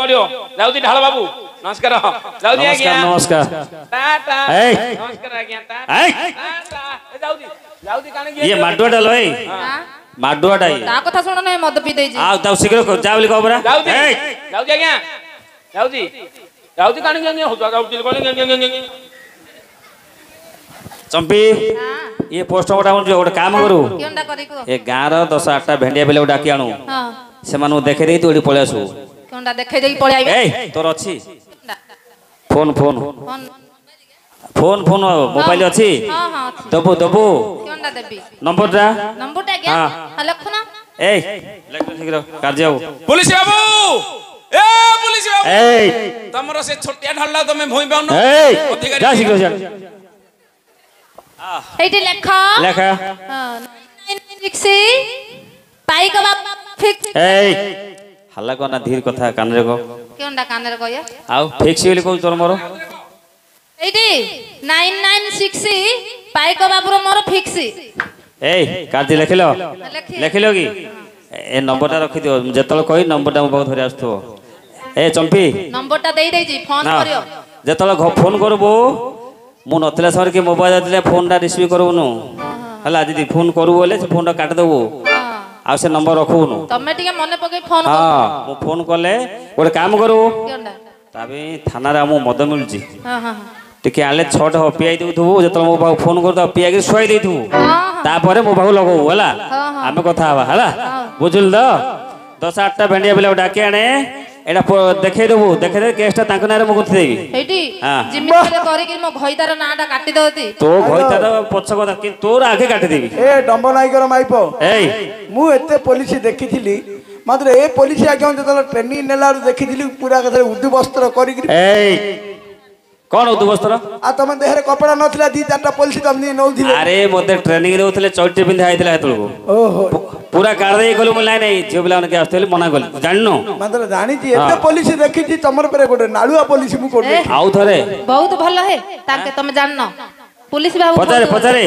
करियो जाउदी ढाल बाबू नमस्कार जाउदी आज्ञा नमस्कार टाटा नमस्कार आज्ञा टाटा जाउदी जाउदी काने ये माडुआ डालो ए माडुआ डाई ता कथा सुन नै मद पी देई आ ता शीघ्र जा बोली कहबरा जाउदी जाउदी आज्ञा जाउदी जाउदी काने गंगे हो जाउदी कोने गंगे चंपी ये पोस्ट गोटा जो गोटे काम करू केनडा करी को ए गाँव 10-8टा भेंडिया बेले डाकी आणु हां से मानु देखे देई तू एडी पळे आसु केनडा देखे देई पळे आइबे ए तोर अछि phone phone phone phone phone mobile अछि हां हां अछि दबो दबो केनडा देबी नंबर टा क्या हां लखना ए लख शीघ्र कार्य पुलिस बाबू ए पुलिस बाबू ए तमरो से छोटिया ढल्ला तमे भोई पाउनो ए जा शीघ्र जा एटी लेखा लेखा हां 996 पाई का बाप फिक्स ए हल्ला को ना धीर कथा कान रे को केनडा कान रे कहया आउ फिक्स बोली को तोर मोर एटी 996 पाई का बापुर मोर फिक्स ए कार्य लिखिलो लिखिलो की ए नंबर टा रखि दियो जेतल कहि नंबर टा बहुत धरि आस्थो ए चंपी नंबर टा देई देई जी फोन करियो जेतल फोन करबो मु नतला सर के मोबाइल दिले फोन टा रिसीव करबनु हला दीदी फोन करू बोले से फोन टा काट देबो आ से नंबर रखुनु तमे टिके मने पके फोन कर हां मु फोन करले गोटे काम करू केनडा तबे थाना रे मु मद मिलजी हां हां टिके आले 6 हो पियाई देथु जेतल मो बाबू फोन कर द पिया के सोई देथु हां तापरे मो बाबू लगो हला आमे कथा हवा हला बुझिल द 10-8टा भेंडिया बेले डाके आने एडा देखे देबो देखे दे केसटा तांको नारे मु गुथि देबी एटी जिम्मी करे करी कि मो घइतार नाटा काटी दउती तो घइतार पछ कथा कि तोर आगे काटी देबी ए डंब नाइकर माइपो ए मु एते पुलिस देखिथिली मात्र ए पुलिस आगे जतल ट्रेनिंग नेलार देखिथिली पूरा कथा उर्दू वस्त्र करी ए कौन उर्दू वस्त्र आ तम देहरे कपड़ा नथिला 2-4टा पुलिस तमनी नौथिले अरे मोते ट्रेनिंग देउथले चौटी पिंधा आइतला हेतलको ओहो पूरा कार दे गलो मुला नहीं जे बिला के आस्तेले मना गल जाननो मात्र जानी जी एते पुलिस देखिथि तमर परे गोटे नालुआ पुलिस मु कोड आउ थरे बहुत भलो है ताके तमे जाननो पुलिस बाबू पचारे पचारे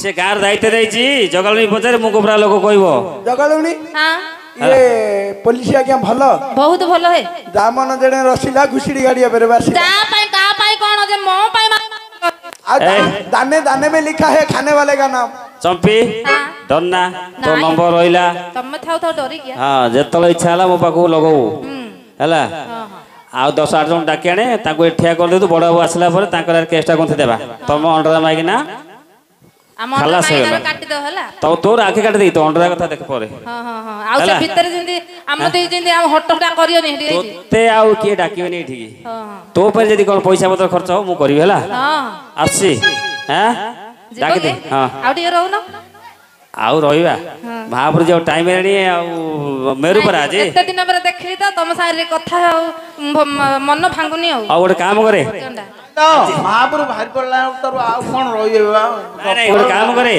से गार दायित्व देछि जगलनी पचारे मु गोबरा लोक कहबो जगलनी हां ये पुलिस आज्ञा भलो बहुत भलो है दामन जणे रसिला घुसिड़ी गाड़िया परे बासी का पाई कोन जे मो पाई दाने दाने में लिखा है खाने वाले का नाम चंपी डरना तो नंबर रहिला तमे थाउ थाउ डरी गया हां जेतल इच्छा हला मो पाकू लगो हला आ 10-8 जन डाके आने ताको ठिया कर दे तू बड़ बाबू आसला पर ताकर केसटा कोन देबा तम अंडरा मागिना हमरा माइनार काटी दो हला तो तोर आके काट दे तो अंडरा कथा देख परे हां हां हां आउ से भीतर जिंदी हम दे जिंदी हम हटटा करियो नि हेठी तोते आउ के डाकियो नि एठी हां तो पर जदी कोन पैसा पत्र खर्च हो मु करबी हला हां आसी हैं डाके दे हां आउ टिके रहउनो आउ रहिबा महापुर जो टाइम रेडी आउ मेरु पर आज एते दिन पर देखली तो तम सारे कथा मन भांगुनी आ गोटे काम करे महापुर भारी पड़ला तर आ कोन रहिबा नहीं गोटे काम करे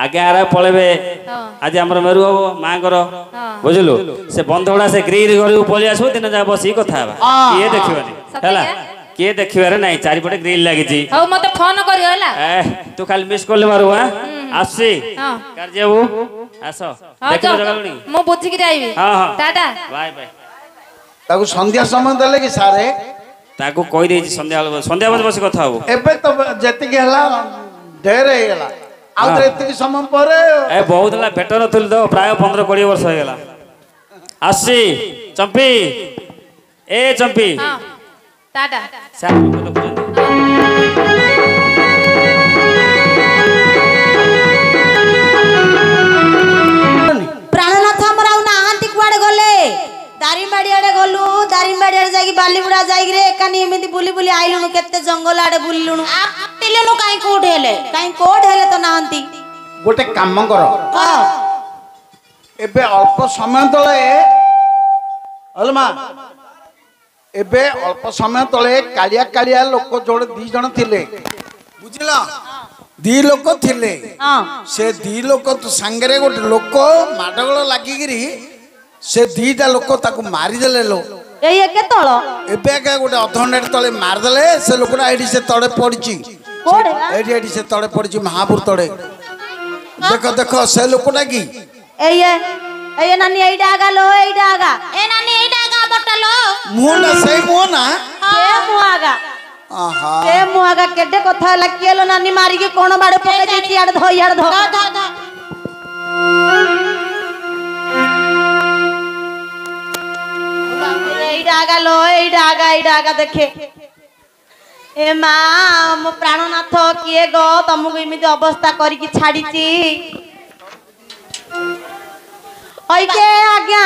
आगे आरा पळेबे आज हमर मेरु हो मांगर बुझलु से बंधोड़ा से ग्रीर घरु पळि आसो दिन जा बसी कथा बा के देखिबानी हला के देखिबारे नहीं चारि पटे ग्रिल लागि छी हो मते फोन करियो हला तू खाली मिस कॉल मारू हां आसी कर जेबू आसो देखो जगलनी मो बुझी कि आइबी हां हां टाटा बाय बाय ताको संध्या समय देले कि सारे ताको कहि देई संध्या बजे बस कथा हो एबे तो जति के हला ढेर हे गेला आ एति समय पर ए बहुत ला भेट नथुल तो प्राय 15-20 वर्ष हो गेला आसी चंपी ए चंपी हां टाटा सार को प्राणनाथ हमरा उना हांती कुआडे गले दारिमबाड़ी आडे गलु दारिमबाड़ी आडे जागी बालीबुड़ा जागी रे एकानी एमिति बुली बुली आइलुनु केते जंगल आडे बुलिलुनु आटिलेनु काई कोड हेले तो नाहंती गोटे काम कर हां एबे अल्प समय तले अलमा एबे अल्प समय तले कालिया कालिया लोक जोड़े 2 जण थिले बुझिला 2 लोक थिले हां से 2 लोक तो संगरे गोटे लोक माडगळ लागिगिरी से 2टा लोक ताको मारी देले लो ए केतळ एबे का गोटे अधघंटे तले मार देले से लोकटा एडी से तळे पड़ची कोड एडी एडी से तळे पड़ची महापुर तळे देखो देखो से लोकटा की ए नानी एइडा आगा लो एइडा आगा ए नानी एइडा आगा बटलो मुहना सही मुहना के मुआगा आहा के मुआगा केडे कथा हला केलो नानी मारी के कोन बाड़े पके देती आड़ धो एइडा आगा देखे ए माँ मो प्राणनाथ किए गो तुमको इमिति अवस्था करिकी छाड़ीची ओके आज्ञा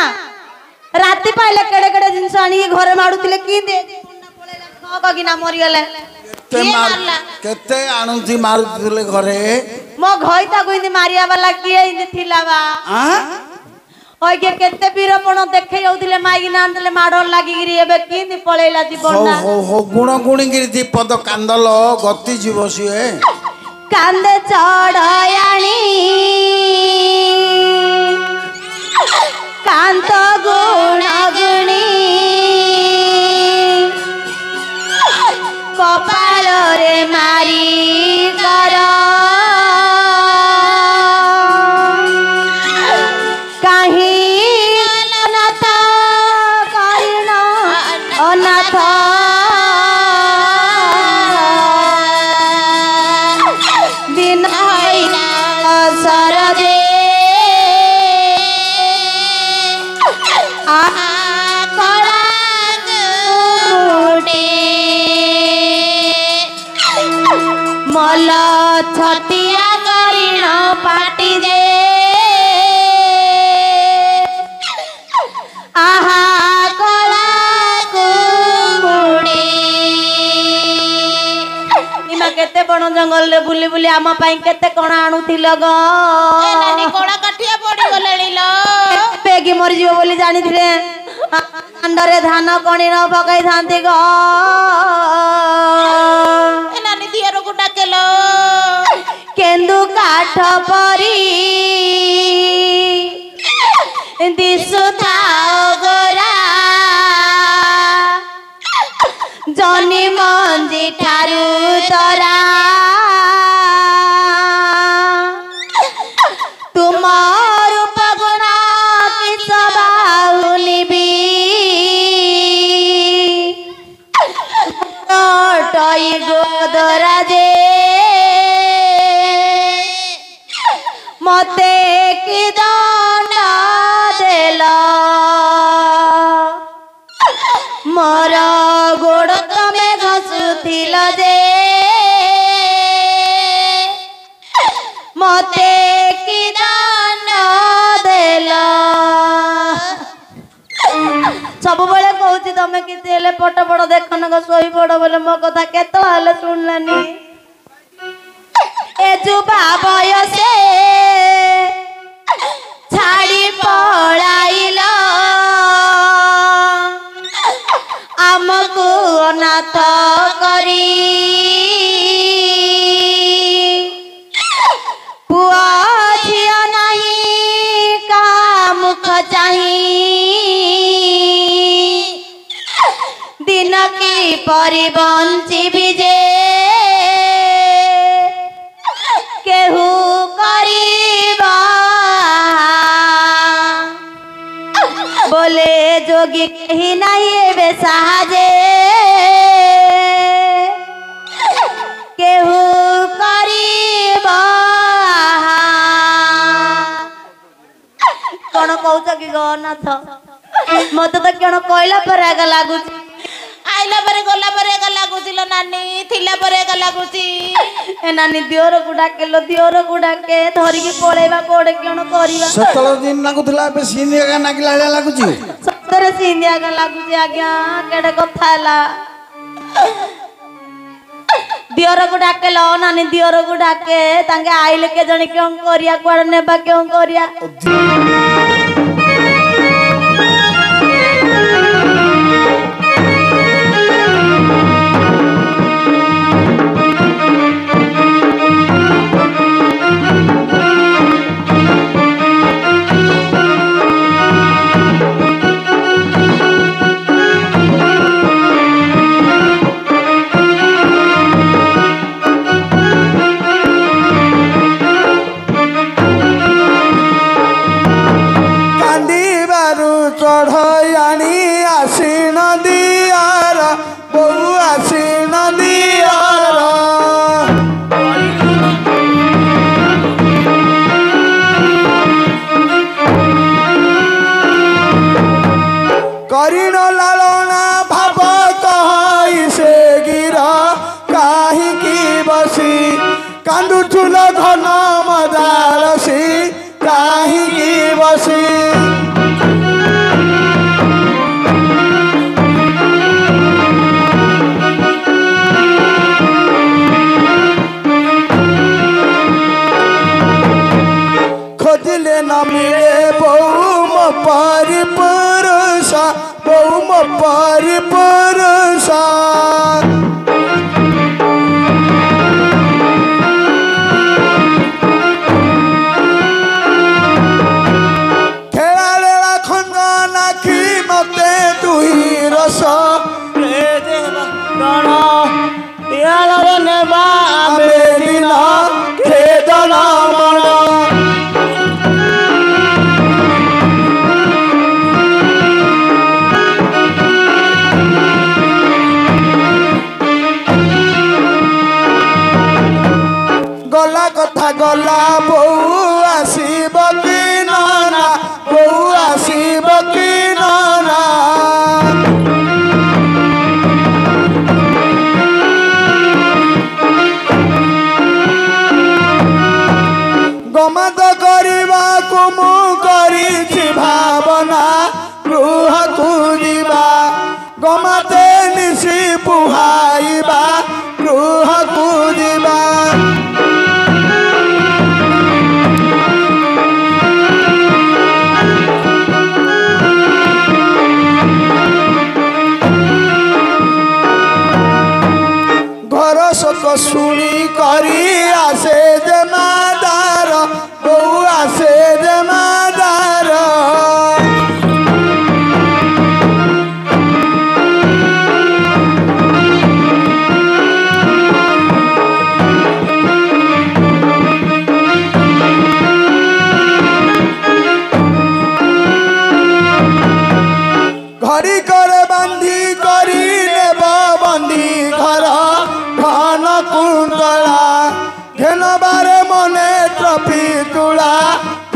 राति पाइले केड़े केड़े जिंस आनी घरे माडुतिले की दे कगिना मरि गेले केते आणुथि मारुथिले घरे मो घइता गुइंदी मारिया वाला किए इनी थिला बा ओके केते वीरपण देखे जाउतिले माई नांदले माडोल लागी गिरी एबे किनी पळेला जीवन ना हो गुण गुणी गिरी दी पद कांदल गति जीव सिए कांदे चढ़याणी कांत गुण गुणी कपाल रे मारी कर कहीं अनाथ करिण अनाथ दिन सरदे मल छतिया करिण पाटी दे आहा कला कुमुड़ी इमा केते बण जंगल रे बुली बुली आम पई केते कोण आणुथिल गो ए नानी कोड़ा काठिया पड़ी गलेली लो पेगी मरि जीव बोली जानि थिले अंडरे धान कणी न पकाई थांती गो ए नानी दियर को डाकेलो केंदु काठ परी दिसु थाओ गोरा जनी मंजी ठारू तरा तुमार पगुना की सबाउनी भी टई गोदरा दे मते की दाना देला मोर गोड़ तमे घसुथिल जे मते की दाना देला सब बेले कहूची तमे किसी हेले पट पड़ देखन गो सोई पड़ बोले मो कथा केतो हेले सुनलानी ए जुबा बयसे छाड़ी पळाइला आमको अनाथ करी पुआ झिया नहीं का मुख चाही दिन की परिबंची बिजे केहू करीबा बोले जोगी कहीं नहीं बे साजे केहू करीबा कौन कहूच कि गनाथ मत तो कौन कहला पर आग लगुच आइला परे गला परे आग लगुचिलो नानी थिला परे आग लगुची ए नानी दियोर को डाके धरी के पळेबा कोडे कौन करिबा सतल दिन लागुथला बे सीनिया का नागिला हला लागुची सतरे सीनिया का लागुची आज्ञा केडे कथा हला दियोर को डाके लो नानी दियोर को डाके तांगे आइले के जणी क्यों करिया कोड नेबा क्यों करिया ଦିଅର ବୋଉ ଆସିନ ଦିଅର କରିଣ ଲାଳନା ଭାବ କହି ସେ ଗିର କାହିଁକି ବସି କାନ୍ଦୁଥୁଲ ଘନ ମଦାଳସୀ କାହିଁକି ବସି ଖୋଜିଲେ ନ ମିଳେ ବୋଉ ମୋ ପରିପୁରୁଷ ବୋଉ ମୋ ପରିପୁରୁଷ ଖେଳାଳେଳା ଖଣ୍ଡ ନାଖି ମତେ ଦୁହି ରସ ନେବା ଆମେ ଦିନ ଖେଦନ ମଣ গলা কথা গলা বউ আসিব কি না বউ আসিব কি না গমাত କରିବାକୁ ମୁଁ କରିଛି ଭାବନା ଗୃହକୁ ଯିବା ଗମାତେ ନିଶି ପୁହାଇବା ଗୃହକୁ ଯିବା শোক শুনি করি আসে যে মাদার বউ আসে যে মাদার ঘড়ি করে বান্ধি করি নেব বন্দি ঘর ঘন কুণ্ডলা ঘেনবারে মনে ট্রফি তুলা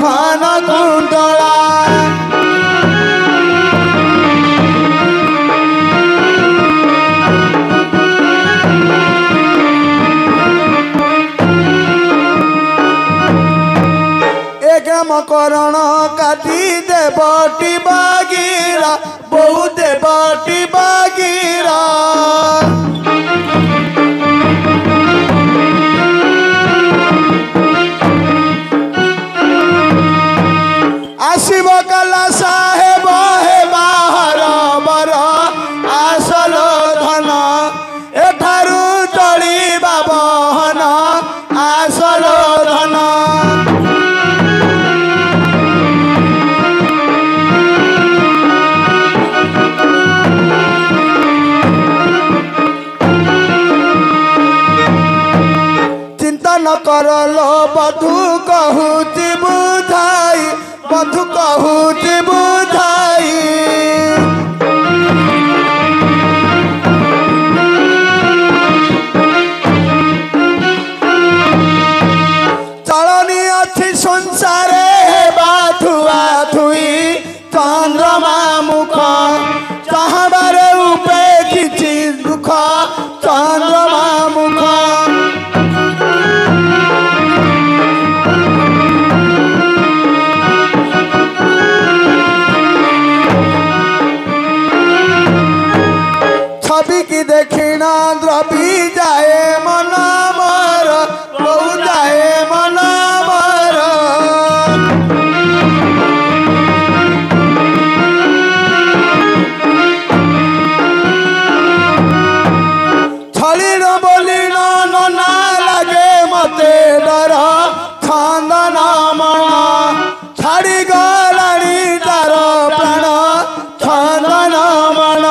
ঘন কুণ্ডলা মকরণ কাটি দেবটি বাগিরা বউ দেবটি বাগিরা আসিব কালা সাহেব হে বাহার বর আসল ধন এঠারু চলিবা বহন আসল ধন न करलो बधु कहूति बुझाई बधु कहूति बुझाई चलनी अच्छी संसारे बाधुआ धुई चंद्रमा मुख चाहबारे उपेक्षिछि दुख चंद्रमा मुख छवि की देखिना द्रवी जाए मन मर बहु जाए मन मर छलिन बोलिन नना लागे मते डर छंदन मन छाड़ी गलानी तार प्राण छंदन मन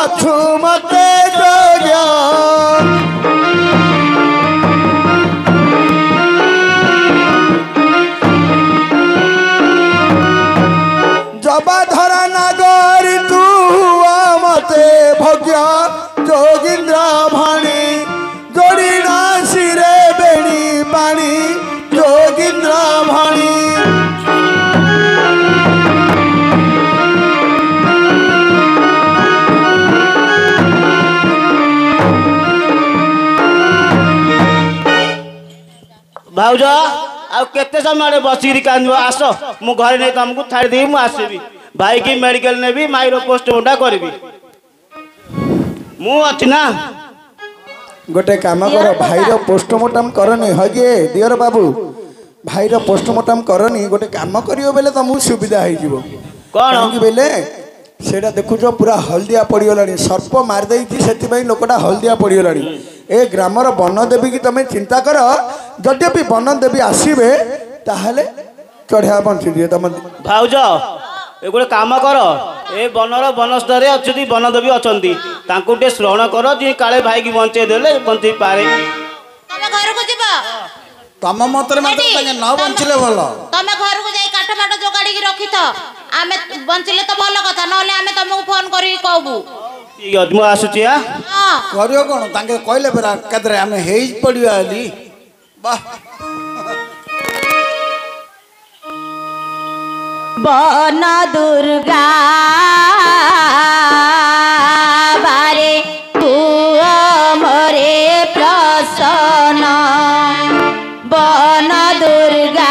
ବାଛୁ ମତେ ଯୋଗ୍ୟ ଜବାଧର ନାଗରୀ ତୁ ମତେ ଭୋଗ୍ୟ ଯୋଗୀନ୍ଦ୍ର ଭଣୀ ଯୋଡ଼ି ନାସିରେ ବେଣୀ ପାଣି ଯୋଗୀନ୍ଦ୍ର ଭଣୀ भाउज आउ केते समय बसिक कांद आस मु घर नहीं तुमको छाड़ी मु आसबि भाई की मेडिकल नेबी माइर पोस्टमार्टम करी मु अच्छी ना गोटे काम कर भाईर पोस्टमार्टम करनी हगे दियर बाबू भाईर पोस्टमार्टम करनी गोटे काम करियो बेले तुमको सुविधा हो कौन बेले सेटा देखुच पूरा हलदिया पड़गलानी सर्प मारदे से लोकटा हलदिया पड़गलानी ए ग्रामर वनदेवी की तुम चिंता कर जद्यपि वनदेवी आसबे ताहले चढ़िया बंची तुम भाउज ए गोटे काम कर ए बनर बनस्तर अच्छी वनदेवी अच्छा टे श्रवण कर जी काले भाई की बंचे देले बंची पारे घर को जीव तम मतरे न बंचले भल तमे घर को जाई काठ फाट जोगाड़ी की रखी तो आमे बंचले तो भल कथा नले आमे तुमको फोन करी कहबू ठीक है मु आसुची हां करियो कोन तांके कहले बेरा कदरे आमे हेई पड़िया आली वाह बन दुर्गा बारे तू मोरे प्रसन्न बन दुर्गा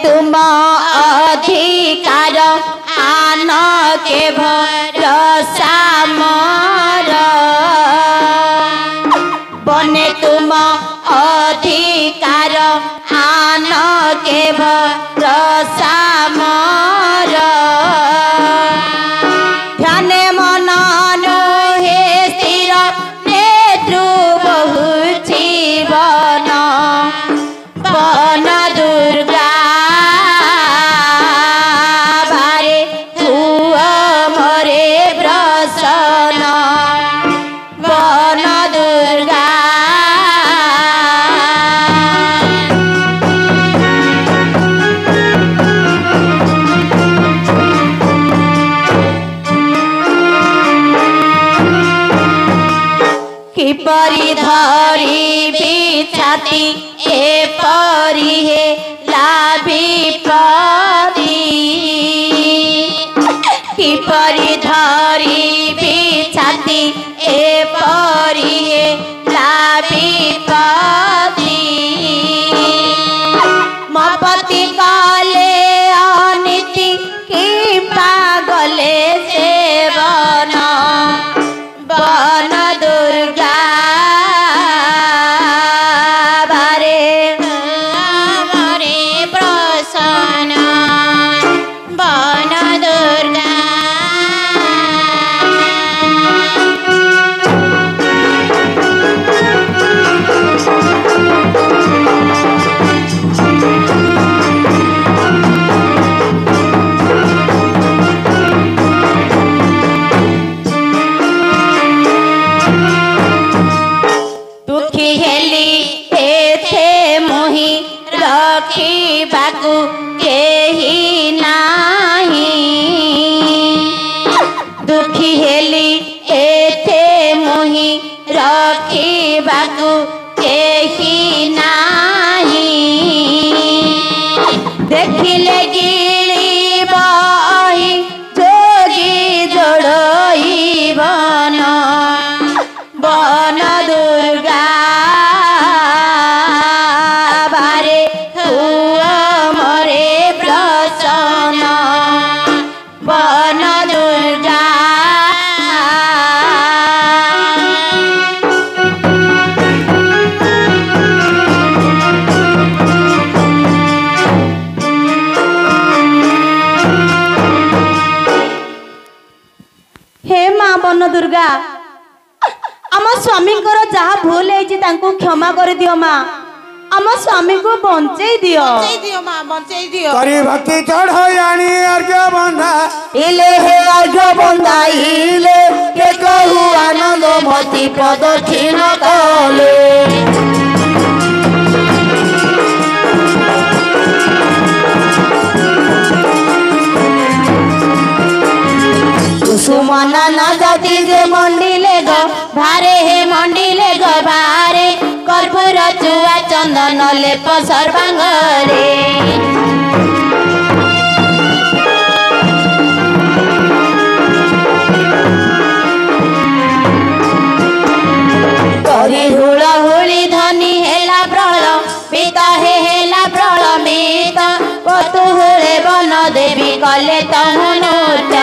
तुम अधिकार आन के भरोसा मोर बने तुम अधिकार आन के भरोसा मोर ध्यान मन हे स्थिर नेत्रु बहु जीवन बन दुर्गा किपरि धरी बिछाती ए परी हे लाभी परी किपरि धरी बिछाती ए परी हे लाभी परी मपति काले अनिति की पागले सेवन बन दुर्गा रखिबाकु केही नाही दुखी हेली एथे मोहि रखिबाकु केही नाही देखिले गिली बाही जोगी जोड़ई बन बन दुर्गा बारे हुआ मरे प्रसन्न बन दुर्गा हे माँ बन दुर्गा आम स्वामी जहाँ भूल है क्षमा कर दियो माँ आम स्वामी को बंचई दियो माँ बंचई दियो करी भक्ति चढ़ायानी अर्घ्य बंधा इले हे अर्घ्य बंधा इले के कहू आनंद मति प्रदक्षिण कले सुमना न जाति जे मंडिले गो भारे हे मंडिले गो भारे कर्पूर चुआ चंदन लेप सर्वांगरे करी हुळ हुली धनी हेला प्रळ पिता हे हेला प्रळ मित कतुहुळे बन देवी कले तहुनुच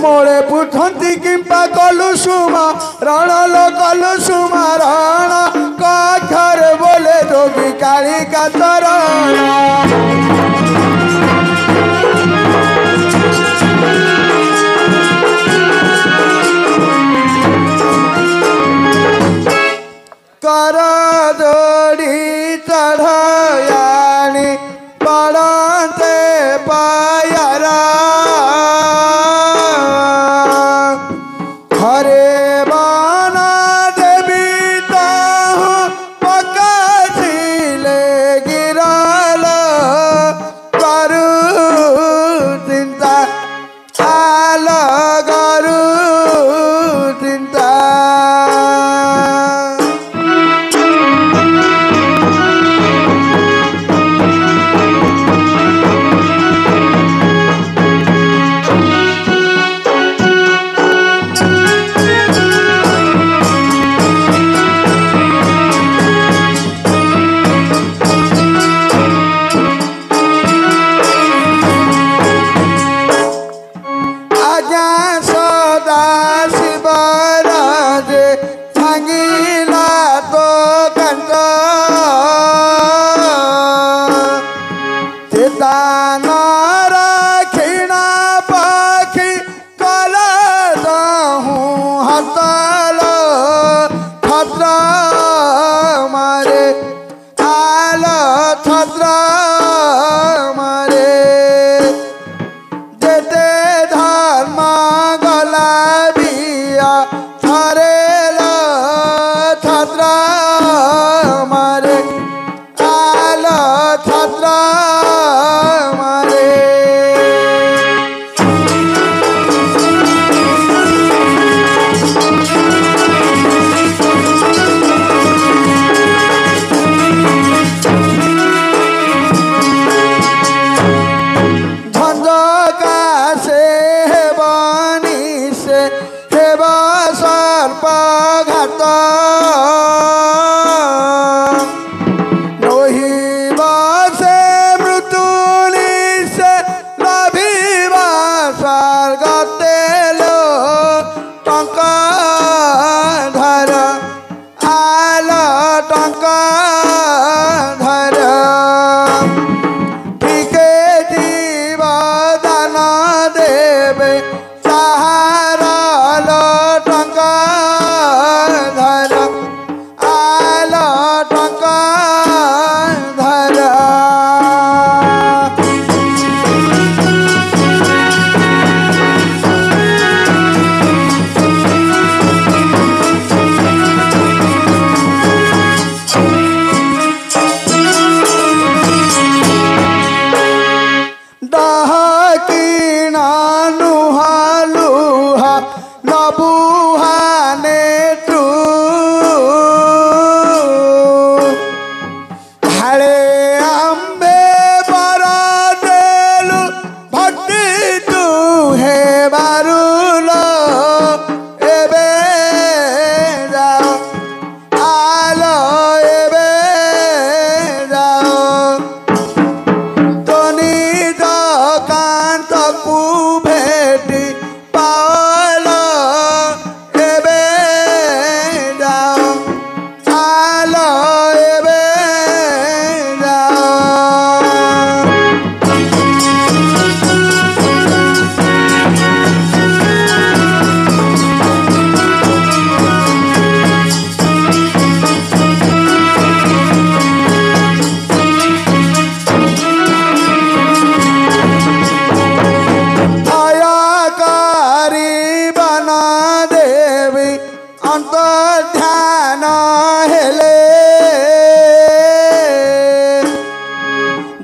मोरे पुछंती किंपा कलुसुमा रण लो कलुसुमा रण कखर बोले जोगी काली का चरण कर जोड़ी चढ़यानी पड़ते पायरा हरे बाना देवी ताहू पकाछिले गिराल करू चिंता आल करू चिंता छात्र मारे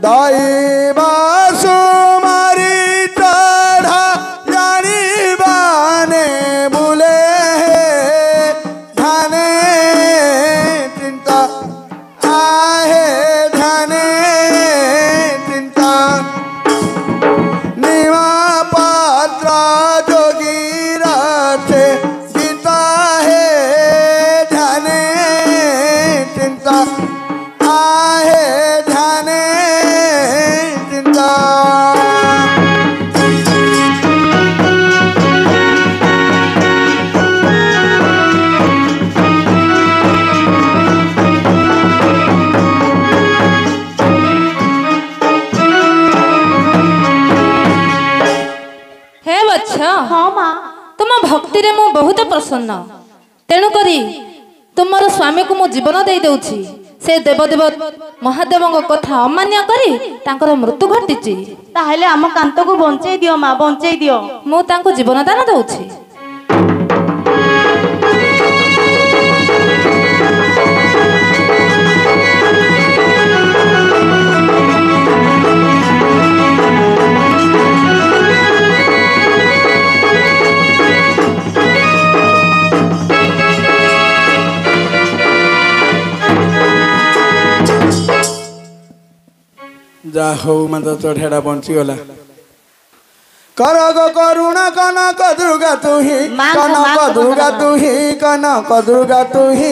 दैवा सुमारी चढ़ा जानिबाने बुले धाने चिंता आहे धाने चिंता निवा पात्रा जोगीरा से गीता है धाने चिंता आहे धाने चिंता। हे बच्चा हाँ माँ तुम भक्ति रे मु बहुत प्रसन्न तेणु करी तुमर स्वामी को मु जीवन दे देउछि से देवदेव महादेव कथा अमान्य करी तांकर मृत्यु घटिछि ताहले आम कांत को बंचेई दियो माँ बंचेई दियो मु तांको जीवन दान दउछि। जा हो माता चढ़ेड़ा बंचीगला कर गो करुणा कनक दुर्गा तुही कनक दुर्गा तुही कनक दुर्गा तुही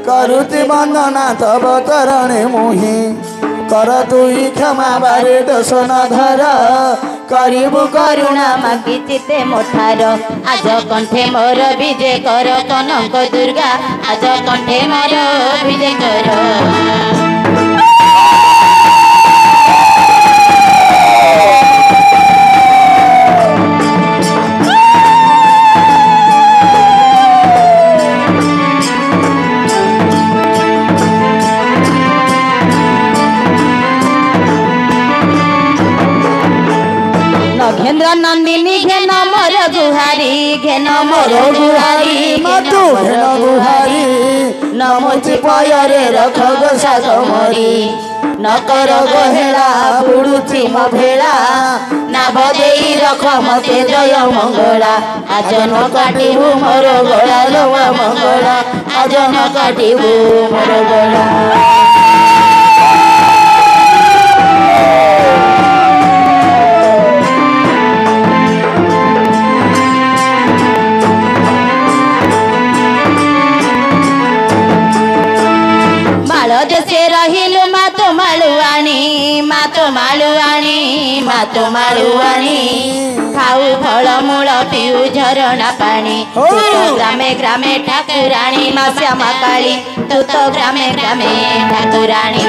करुति वंदना तब चरणे मुहि कर तुही क्षमा बारे दोष न धर करिबु करुणा मागी चिते मोठार आज कंठे मोर विजय कर कनक दुर्गा आज कंठे मोर विजय कर। नगेंद्र नंदिनी घेन मोर गुहारी घेन मोर गुहारी मधु घेन गुहारी नमोची पयरे रख गोसाग मरी नकर गहेला बुड़ुची मो भेड़ा नाभ देई रख मते जय मंगला आज न काटिबु मोर गला लवा मंगला आज न काटिबु मोर गला। से रहिलु मातो मालुआनी मातो मालुआनी मातो मालुआनी खाऊ फल मूल पिऊ झरणा पानी तू तो ग्रामे ग्रामे ठाकुराणी मा श्यामा काली तू तो ग्रामे ग्रामे ठाकुराणी।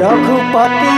रघुपति